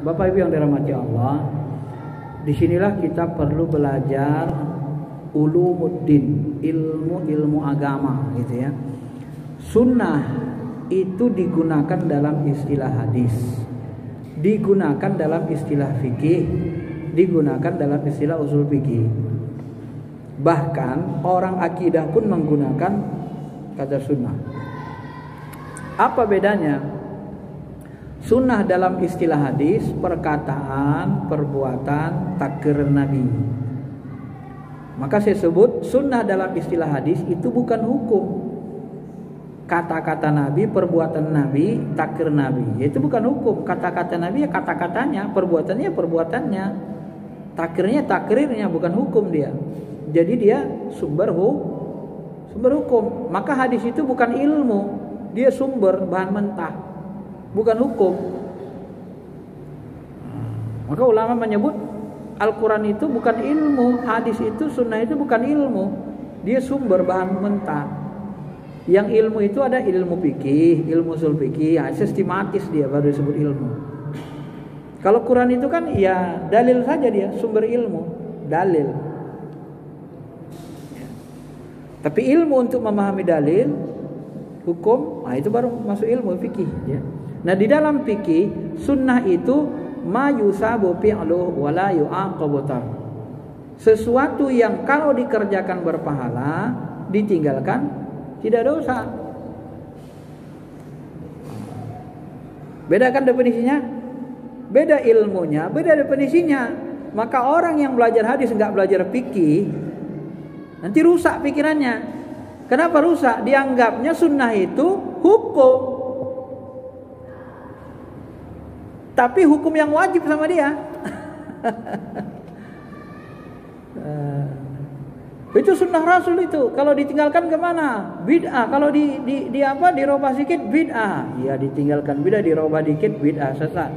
Bapak Ibu yang dirahmati Allah, disinilah kita perlu belajar ulumuddin, ilmu agama gitu ya. Sunnah itu digunakan dalam istilah hadis, digunakan dalam istilah fikih, digunakan dalam istilah usul fikih. Bahkan orang akidah pun menggunakan kata sunnah. Apa bedanya? Sunnah dalam istilah hadis, perkataan, perbuatan, takrir Nabi. Maka saya sebut sunnah dalam istilah hadis itu bukan hukum. Kata-kata Nabi, perbuatan Nabi, takrir Nabi. Itu bukan hukum. Kata-kata Nabi ya kata-katanya, perbuatannya ya perbuatannya. Takrirnya takrirnya, bukan hukum dia. Jadi dia sumber hukum. Maka hadis itu bukan ilmu, dia sumber bahan mentah, bukan hukum. Maka ulama menyebut Al-Quran itu bukan ilmu, hadis itu, sunnah itu bukan ilmu, dia sumber bahan mentah. Yang ilmu itu ada ilmu fikih, ilmu ushul fikih, ya, sistematis dia baru disebut ilmu. Kalau Quran itu kan ya dalil saja, dia sumber ilmu, dalil. Tapi ilmu untuk memahami dalil, hukum, nah itu baru masuk ilmu fikih ya. Nah di dalam fikih, sunnah itu ma yusabu fi'luhu wa la yu'aqabu tarkuhu. Sesuatu yang kalau dikerjakan berpahala, ditinggalkan tidak dosa. Beda kan definisinya? Beda ilmunya, beda definisinya. Maka orang yang belajar hadis enggak belajar fikih, nanti rusak pikirannya. Kenapa rusak? Dianggapnya sunnah itu hukum, tapi hukum yang wajib sama dia. Itu sunnah Rasul itu. Kalau ditinggalkan kemana? Bid'ah. Kalau dirubah sedikit bid'ah. Ya ditinggalkan bid'ah, dirubah dikit bid'ah, sesat.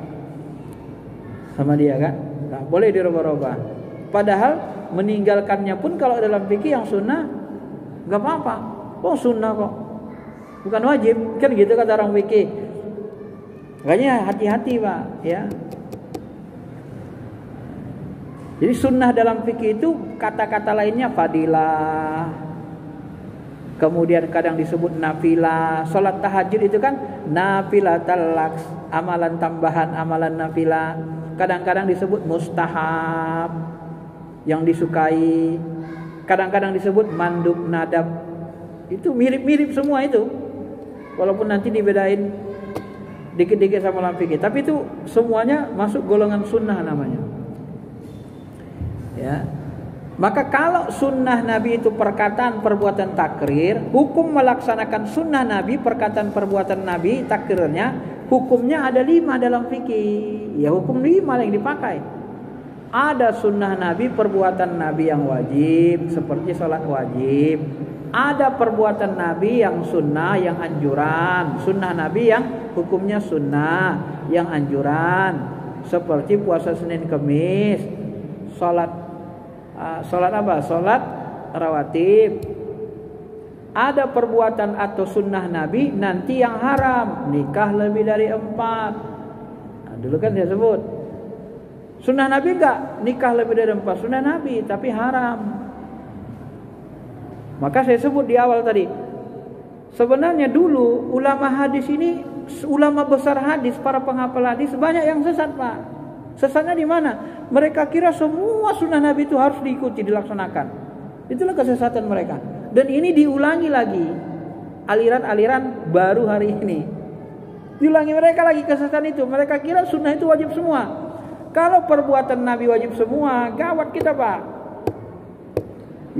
Sama dia kan? Tak boleh dirubah-rubah. Padahal meninggalkannya pun kalau dalam fikih yang sunnah enggak apa-apa. Oh sunnah kok, bukan wajib. Kan gitu kata orang fikih. Makanya hati-hati Pak ya. Jadi sunnah dalam fikih itu kata-kata lainnya fadilah, kemudian kadang disebut nafilah. Salat tahajud itu kan nafilah talaks, amalan tambahan, amalan nafilah. Kadang-kadang disebut mustahab, yang disukai. Kadang-kadang disebut mandub nadab. Itu mirip-mirip semua itu, walaupun nanti dibedain dikit-dikit sama dalam fikih. Tapi itu semuanya masuk golongan sunnah namanya. Ya. Maka kalau sunnah Nabi itu perkataan, perbuatan, takrir, hukum melaksanakan sunnah Nabi, perkataan, perbuatan Nabi, takrirnya, hukumnya ada 5 dalam fikih. Ya hukum 5 yang dipakai. Ada sunnah Nabi, perbuatan Nabi yang wajib, seperti sholat wajib. Ada perbuatan Nabi yang sunnah, yang anjuran. Sunnah Nabi yang hukumnya sunnah, yang anjuran, seperti puasa Senin Kemis, sholat apa? Sholat rawatib. Ada perbuatan atau sunnah Nabi nanti yang haram, nikah lebih dari 4. Nah, dulu kan dia sebut sunnah Nabi enggak nikah lebih dari 4, sunnah Nabi tapi haram. Maka saya sebut di awal tadi, sebenarnya dulu ulama hadis ini, ulama besar hadis, para penghafal hadis banyak yang sesat Pak. Sesatnya di mana? Mereka kira semua sunnah Nabi itu harus diikuti, dilaksanakan. Itulah kesesatan mereka. Dan ini diulangi lagi aliran-aliran baru hari ini. Diulangi mereka lagi kesesatan itu. Mereka kira sunnah itu wajib semua. Kalau perbuatan Nabi wajib semua, gawat kita Pak.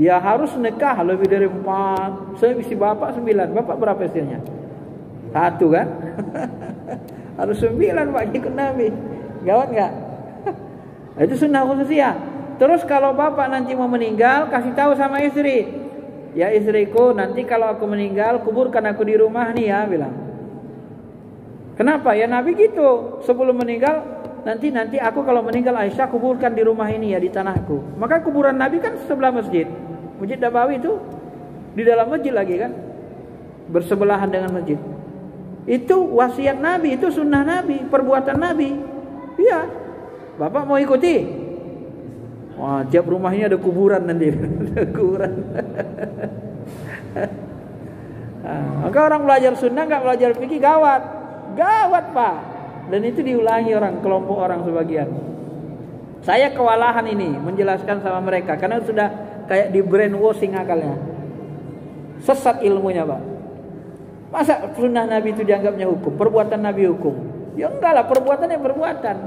Ya harus nikah lebih dari 4. Saya isi bapak 9. Bapak berapa istrinya? 1 kan? Harus 9 Pak ikut Nabi. Gawat enggak? Itu sunnah khususiyah. Terus kalau bapak nanti mau meninggal, kasih tahu sama istri, ya istriku, nanti kalau aku meninggal, kuburkan aku di rumah nih ya, bilang. Kenapa? Ya Nabi gitu, sebelum meninggal, nanti aku kalau meninggal Aisyah kuburkan di rumah ini ya, di tanahku. Maka kuburan Nabi kan sebelah masjid. Masjid Nabawi itu di dalam masjid lagi kan, bersebelahan dengan masjid. Itu wasiat Nabi, itu sunnah Nabi, perbuatan Nabi. Iya. Bapak mau ikuti? Wah, tiap rumah ini ada kuburan nanti. Ada kuburan. Maka orang belajar sunnah nggak belajar fikih gawat. Gawat, Pak. Dan itu diulangi kelompok orang sebagian. Saya kewalahan ini menjelaskan sama mereka karena sudah kayak di brainwashing akalnya. Sesat ilmunya, Pak. Masa sunnah Nabi itu dianggapnya hukum, perbuatan Nabi hukum? Ya enggak lah, perbuatan yang perbuatan.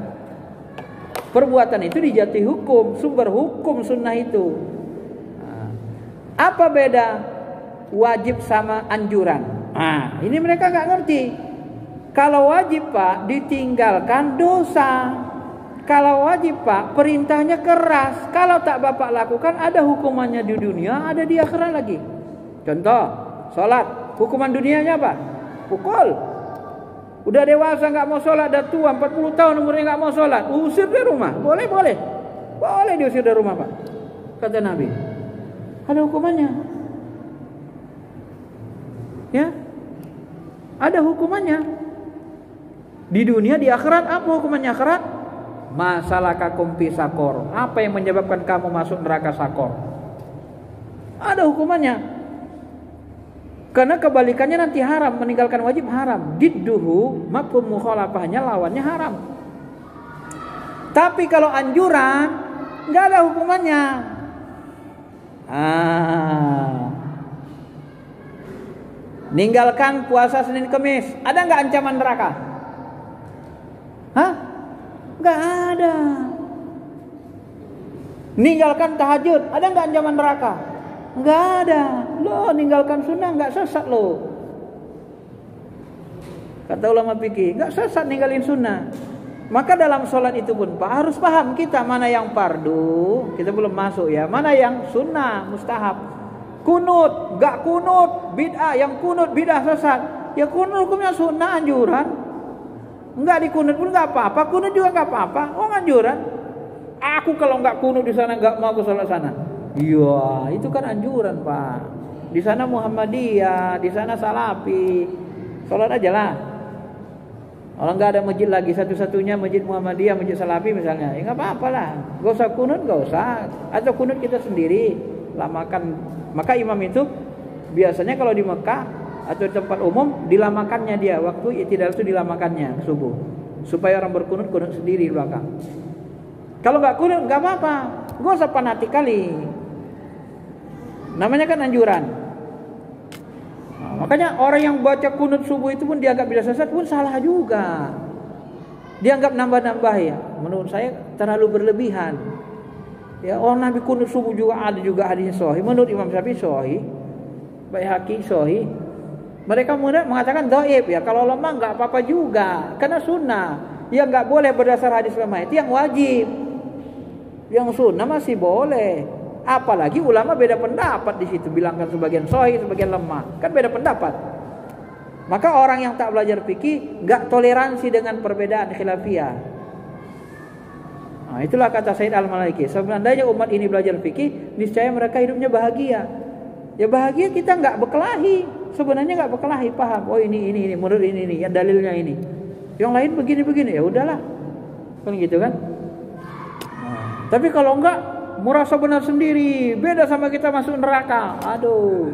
Perbuatan itu dijatuhi hukum, sumber hukum sunnah itu. Apa beda wajib sama anjuran? Ini mereka nggak ngerti. Kalau wajib, Pak, ditinggalkan dosa. Kalau wajib, Pak, perintahnya keras. Kalau tak Bapak lakukan, ada hukumannya di dunia, ada di akhirat lagi. Contoh, sholat. Hukuman dunianya apa? Pukul. Udah dewasa nggak mau sholat, dah tua 40 tahun umurnya nggak mau sholat, usir dari rumah. Boleh diusir dari rumah, Pak. Kata Nabi. Ada hukumannya. Ya, ada hukumannya. Di dunia, di akhirat apa hukumannya akhirat? Masalakakum fi sakor. Apa yang menyebabkan kamu masuk neraka sakor? Ada hukumannya. Karena kebalikannya nanti haram, meninggalkan wajib haram. Didduhu, mafhum mukhalafahnya lawannya haram. Tapi kalau anjuran enggak ada hukumannya. Ninggalkan puasa Senin Kemis, ada enggak ancaman neraka? Enggak ada. Ninggalkan tahajud, ada enggak ancaman neraka? Enggak ada. Loh, ninggalkan sunnah enggak sesat loh. Kata ulama fikih, enggak sesat ninggalin sunnah. Maka dalam sholat itu pun, Pak, harus paham kita mana yang fardu, kita belum masuk ya, mana yang sunnah, mustahab. Kunut, enggak kunut, bid'ah, yang kunut bid'ah sesat. Ya kunut hukumnya sunnah, anjuran. Enggak dikunut pun enggak apa-apa, kunut juga enggak apa-apa. Oh, anjuran. Aku kalau enggak kunut di sana enggak mau ke sholat sana. Iya, itu kan anjuran, Pak. Di sana Muhammadiyah, di sana Salafi. Sholat aja lah. Kalau nggak ada masjid lagi, satu-satunya masjid Muhammadiyah, masjid Salafi misalnya, ya nggak apa-apa lah. Gak usah kunut, gak usah. Atau kunut kita sendiri, lamakan. Maka imam itu biasanya kalau di Mekah atau di tempat umum dilamakannya dia, waktu i'tidal itu dilamakannya subuh, supaya orang berkunut kunut sendiri di belakang. Kalau nggak kunut nggak apa-apa, gak usah fanatik kali. Namanya kan anjuran. Makanya orang yang baca kunut subuh itu pun dianggap bila sesat pun salah juga. Dianggap nambah-nambah ya. Menurut saya terlalu berlebihan. Ya, orang Nabi kunut subuh juga ada juga hadisnya sahih. Menurut Imam Syafi'i sahih, Baihaqi sahih. Mereka mengatakan dhaif ya. Kalau lemah enggak apa-apa juga. Karena sunnah. Yang enggak boleh berdasar hadis lemah itu yang wajib. Yang sunnah masih boleh. Apalagi ulama beda pendapat di situ, bilangkan sebagian sahih, sebagian lemah. Kan beda pendapat. Maka orang yang tak belajar fikih enggak toleransi dengan perbedaan khilafiyah. Nah, itulah kata Said Al-Maliki. Sebenarnya umat ini belajar fikih, niscaya mereka hidupnya bahagia. Ya bahagia kita enggak berkelahi. Sebenarnya enggak berkelahi, paham. Oh ini menurut ini, ya dalilnya ini. Yang lain begini-begini, ya udahlah. Kan gitu kan? Nah, tapi kalau enggak merasa benar sendiri, beda sama kita masuk neraka. Aduh,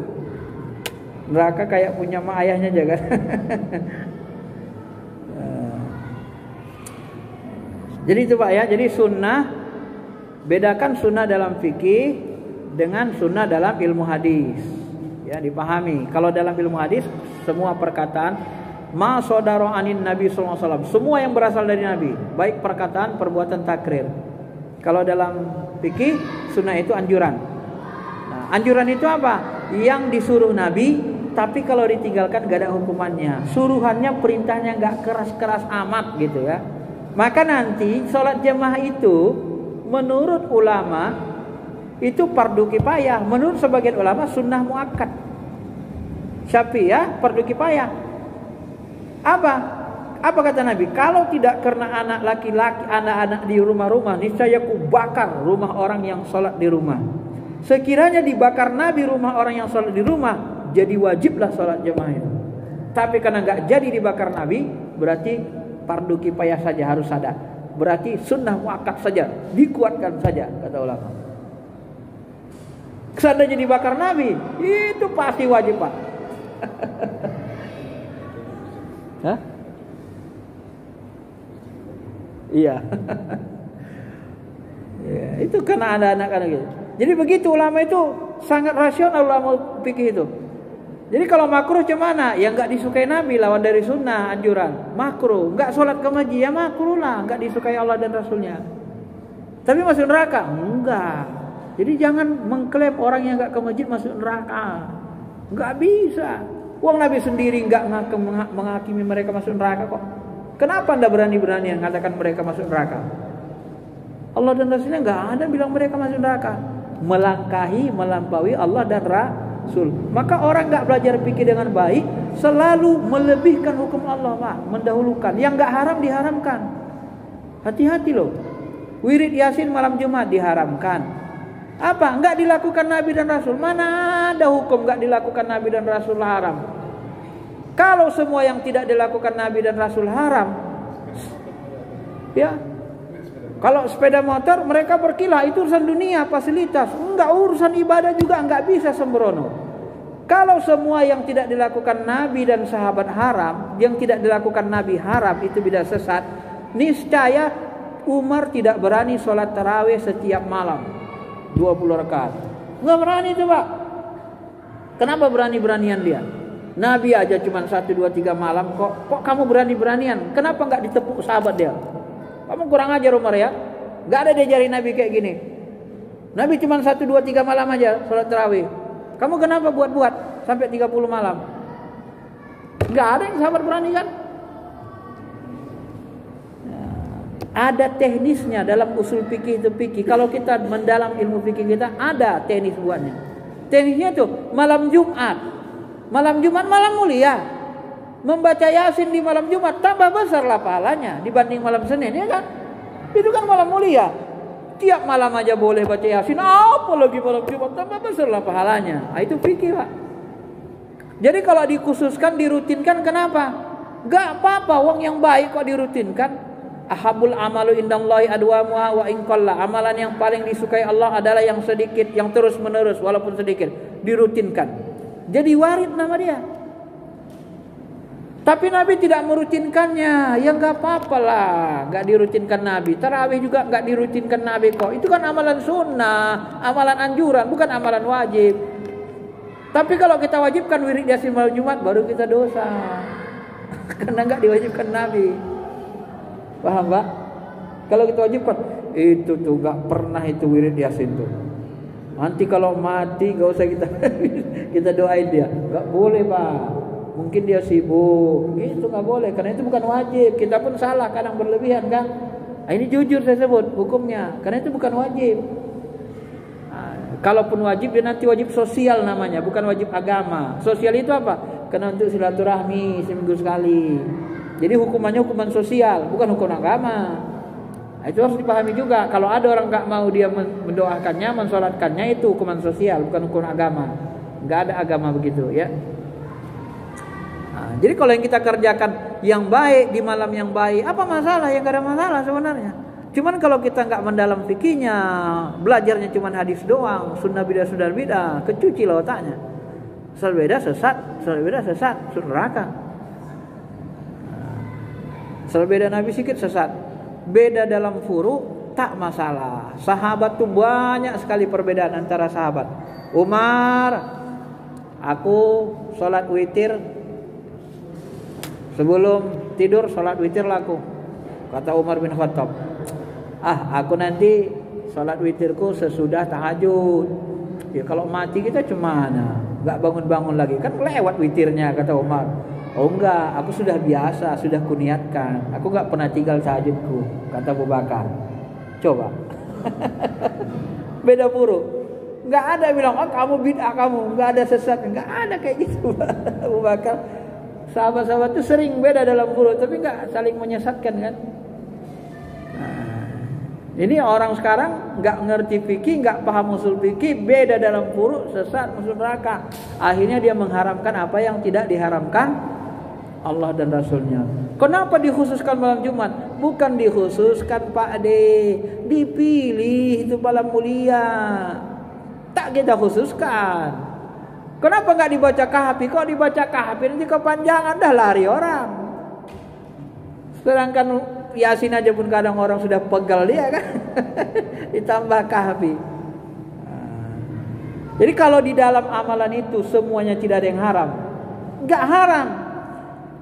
neraka kayak punya mak ayahnya aja kan. Jadi itu Pak ya. Jadi sunnah, bedakan sunnah dalam fikih dengan sunnah dalam ilmu hadis. Ya, dipahami. Kalau dalam ilmu hadis semua perkataan ma sodaro anin Nabi sallallahu alaihi wasallam, semua yang berasal dari Nabi, baik perkataan, perbuatan, takrir. Kalau dalam fikih sunnah itu anjuran. Nah, anjuran itu apa? Yang disuruh Nabi, tapi kalau ditinggalkan gak ada hukumannya. Suruhannya, perintahnya gak keras-keras amat gitu ya. Maka nanti sholat jamaah itu menurut ulama itu fardu kifayah. Menurut sebagian ulama sunnah muakkad. Syafi'iyah fardu kifayah. Apa kata Nabi? Kalau tidak karena anak laki-laki, anak-anak di rumah-rumah, niscaya ku bakar rumah orang yang sholat di rumah. Sekiranya dibakar Nabi rumah orang yang sholat di rumah, jadi wajiblah sholat jamaah itu. Tapi karena nggak jadi dibakar Nabi, berarti fardu kifayah saja harus ada. berarti sunnah muakkad saja, dikuatkan saja, kata ulama. Seandainya dibakar Nabi, itu pasti wajib, Pak. Hah? Iya. Ya, itu karena ada anak-anak gitu. Jadi begitu, ulama itu sangat rasional, ulama fikih itu. Jadi kalau makruh gimana? Ya enggak disukai Nabi, lawan dari sunnah, anjuran. Makruh, enggak sholat ke masjid, ya makruh lah, enggak disukai Allah dan Rasulnya. Tapi masuk neraka? Enggak. Jadi jangan mengklaim orang yang enggak ke masjid masuk neraka. Enggak bisa. Wong Nabi sendiri enggak menghakimi mereka masuk neraka kok. Kenapa Anda berani-berani yang mengatakan mereka masuk neraka? Allah dan Rasulnya enggak ada bilang mereka masuk neraka. Melampaui Allah dan Rasul. Maka orang enggak belajar fikih dengan baik selalu melebihkan hukum Allah, Pak, mendahulukan. Yang enggak haram diharamkan. Hati-hati loh. Wirid Yasin malam Jumat diharamkan. Apa? Enggak dilakukan Nabi dan Rasul. Mana ada hukum enggak dilakukan Nabi dan Rasul haram? Kalau semua yang tidak dilakukan Nabi dan Rasul haram, ya. Kalau sepeda motor mereka berkilah, itu urusan dunia, fasilitas. Enggak, urusan ibadah juga enggak bisa sembrono. Kalau semua yang tidak dilakukan Nabi dan sahabat haram, yang tidak dilakukan Nabi haram, itu bidah sesat. Niscaya Umar tidak berani sholat tarawih setiap malam 20 rakaat. Enggak berani itu, Pak. Kenapa berani-beranian dia? Nabi aja cuma 1, 2, 3 malam kok. Kok kamu berani-beranian? Kenapa enggak ditepuk sahabat dia? Kamu kurang ajar Umar ya. Enggak ada diajarin Nabi kayak gini. Nabi cuma 1, 2, 3 malam aja sholat tarawih. Kamu kenapa buat-buat sampai 30 malam? Enggak ada yang sahabat berani kan? Ada teknisnya dalam usul fikih itu fikih. Kalau kita mendalam ilmu fikih kita ada teknis buatnya. Teknisnya tuh malam Jumat. Malam Jumat malam mulia. Membaca Yasin di malam Jumat tambah besarlah pahalanya dibanding malam Senin, ya kan? Itu kan malam mulia. Tiap malam aja boleh baca Yasin, apalagi malam Jumat tambah besarlah pahalanya. Nah, itu fikih, Pak. Jadi kalau dikhususkan, dirutinkan, kenapa? Gak apa-apa, wong yang baik kok dirutinkan. Ahabul amalu indallahi adwamuha wa in qalla. Amalan yang paling disukai Allah adalah yang sedikit, yang terus-menerus walaupun sedikit, dirutinkan. Jadi warid nama dia. Tapi Nabi tidak merutinkannya. Ya enggak apa-apa lah, enggak dirutinkan Nabi. Tarawih juga enggak dirutinkan Nabi kok. Itu kan amalan sunnah, amalan anjuran, bukan amalan wajib. Tapi kalau kita wajibkan wirid Yasin malam Jumat, baru kita dosa. Karena enggak diwajibkan Nabi. Paham, Pak? Kalau kita wajibkan, itu tuh enggak pernah itu wirid Yasin tuh. Nanti kalau mati enggak usah kita doain dia. Enggak boleh, Pak. Mungkin dia sibuk, itu nggak boleh, karena itu bukan wajib. Kita pun salah, kadang berlebihan kan. Nah, ini jujur saya sebut hukumnya, karena itu bukan wajib. Nah, kalaupun wajib, dia nanti wajib sosial namanya, bukan wajib agama. Sosial itu apa? Karena untuk silaturahmi seminggu sekali. Jadi hukumannya hukuman sosial, bukan hukum agama. Nah, itu harus dipahami juga. Kalau ada orang nggak mau dia mendoakannya, mensolatkannya, itu hukuman sosial, bukan hukum agama. Nggak ada agama begitu, ya. Nah, jadi kalau yang kita kerjakan yang baik di malam yang baik, apa masalah? Yang gak ada masalah sebenarnya. Cuman kalau kita nggak mendalam fikihnya, belajarnya cuman hadis doang, sunnah bidah, kecuci lah otaknya. Salat beda sesat, surga neraka. Salat beda Nabi sikit sesat. Beda dalam furu tak masalah. Sahabat tuh banyak sekali perbedaan antara sahabat. Umar, aku sholat witir sebelum tidur, sholat witir laku. Kata Umar bin Khattab, aku nanti sholat witirku sesudah tahajud. Ya kalau mati kita cemana? Gak bangun-bangun lagi, kan lewat witirnya, kata Umar. Oh enggak, aku sudah biasa, sudah kuniatkan. Aku gak pernah tinggal tahajudku, kata Abu Bakar. Coba. Beda buruk. Gak ada bilang, kamu bid'ah kamu, gak ada sesat. Gak ada kayak gitu, Abu Bakar. Sahabat-sahabat itu sering beda dalam furu, tapi enggak saling menyesatkan kan. Nah, ini orang sekarang enggak ngerti fikih, enggak paham usul fikih, beda dalam furu, sesat, masuk neraka. Akhirnya dia mengharamkan apa yang tidak diharamkan Allah dan Rasulnya. Kenapa dikhususkan malam Jumat? bukan dikhususkan Pak D, dipilih itu malam mulia. Tak kita khususkan. Kenapa nggak dibaca kahfi? Kok dibaca kahfi nanti kepanjangan, dah lari orang. Sedangkan Yasin aja pun kadang orang sudah pegal dia kan. Ditambah kahfi. Jadi kalau di dalam amalan itu semuanya tidak ada yang haram. Enggak haram.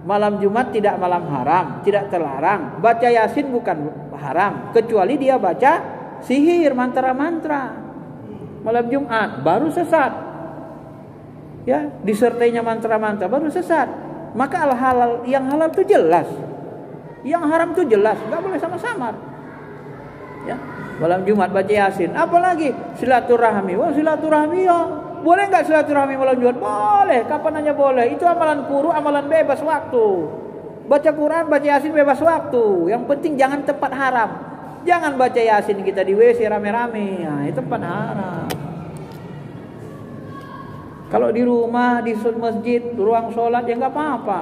Malam Jumat tidak malam haram, tidak terlarang. Baca Yasin bukan haram, kecuali dia baca sihir, mantra-mantra. Malam Jumat baru sesat. Ya, disertainya mantra-mantra baru sesat. Maka al-halal, yang halal itu jelas. Yang haram itu jelas, enggak boleh sama-samar. Ya. Malam Jumat baca Yasin, apalagi silaturahmi. Wah, silaturahmi ya. Boleh enggak silaturahmi malam Jumat? Boleh, kapan aja boleh. Itu amalan puru, amalan bebas waktu. Baca Quran, baca Yasin bebas waktu. Yang penting jangan tempat haram. Jangan baca Yasin kita di WC rame-rame. Nah, itu tempat haram. Kalau di rumah, di masjid, ruang sholat ya enggak apa-apa.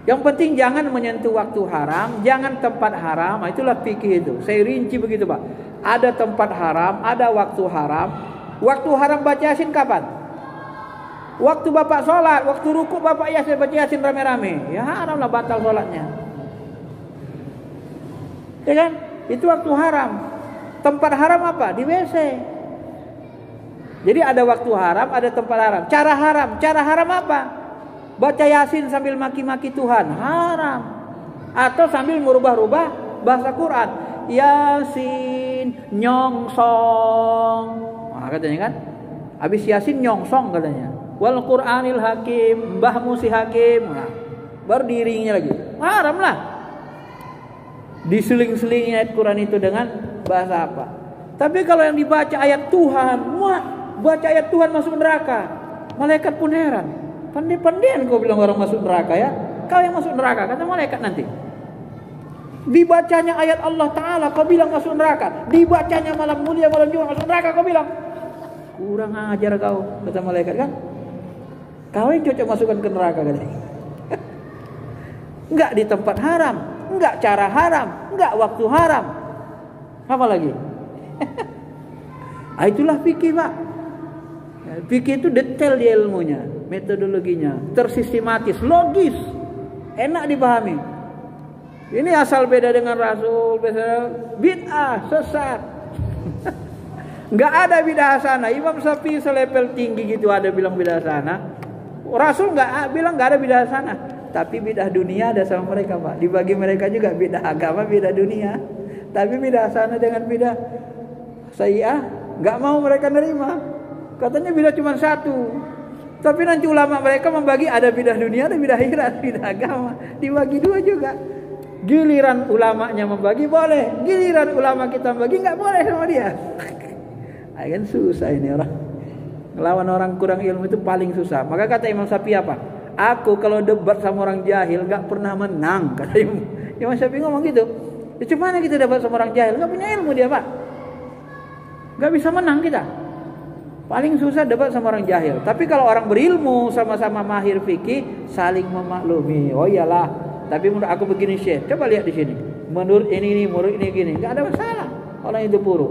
Yang penting jangan menyentuh waktu haram, jangan tempat haram. Itulah fikih itu. Saya rinci begitu, Pak. Ada tempat haram, ada waktu haram. Waktu haram baca Yasin kapan? Waktu Bapak sholat, waktu ruku Bapak Yasin baca Yasin rame-rame. Ya haramlah, batal sholatnya. Ya kan? Itu waktu haram. Tempat haram apa? Di WC. Jadi ada waktu haram, ada tempat haram. Cara haram apa? Baca Yasin sambil maki-maki Tuhan, haram. Atau sambil merubah-rubah bahasa Quran. Yasin nyongsong. Nah, katanya kan? Habis Yasin nyongsong katanya. Wal Qur'anil Hakim, Mbah Musi Hakim. Nah, baru diiringinya lagi. Haram lah. Diseling-selingi ayat Quran itu dengan bahasa apa? Tapi kalau yang dibaca ayat Tuhan, baca ayat Tuhan masuk neraka. Malaikat pun heran. Pandai-pandaian kau bilang orang masuk neraka ya. Kau yang masuk neraka, kata malaikat nanti. Dibacanya ayat Allah Ta'ala kau bilang masuk neraka. Dibacanya malam mulia, malam Jumat masuk neraka kau bilang. Kurang ajar kau, kata malaikat kan. Kau yang cocok masukkan ke neraka katanya. Enggak di tempat haram, enggak cara haram, enggak waktu haram. Apa lagi? Itulah fikih, Pak. Fikih itu detail dia ilmunya, metodologinya, tersistematis, logis, enak dipahami. Ini asal beda dengan Rasul, bid'ah, sesat. Enggak ada bid'ah sana. Imam Syafi'i selevel tinggi gitu ada bilang bid'ah sana. Rasul enggak bilang enggak ada bid'ah sana. Tapi bid'ah dunia ada sama mereka, Pak. Dibagi mereka juga bid'ah agama, bid'ah dunia. Tapi bid'ah sana dengan bid'ah sayyi'ah enggak mau mereka nerima. Katanya bid'ah cuma satu. Tapi nanti ulama mereka membagi ada bid'ah dunia, ada bid'ah akhirat, bid'ah agama. Dibagi dua juga. Giliran ulamanya membagi boleh, giliran ulama kita membagi enggak boleh sama dia. Kan susah ini orang. Ngelawan orang kurang ilmu itu paling susah. Maka kata Imam Syafi'i apa? Aku kalau debat sama orang jahil enggak pernah menang, kata Imam Syafi'i ngomong gitu. Ya gimana kita debat sama orang jahil? Enggak punya ilmu dia, Pak. Enggak bisa menang kita. Paling susah debat sama orang jahil. Tapi kalau orang berilmu sama-sama mahir fikih, saling memaklumi. Oh iyalah, tapi menurut aku begini Syekh. Coba lihat di sini. Menurut ini, menurut ini gini. Enggak ada masalah. Orang itu puru.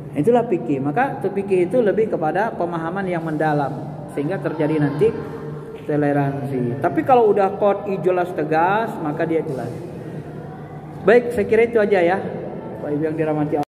Itulah fikih. Maka fikih itu lebih kepada pemahaman yang mendalam sehingga terjadi nanti toleransi. Tapi kalau udah qot'i jelas tegas, maka dia jelas. Baik, saya kira itu aja ya. Baik yang dirahmati Allah.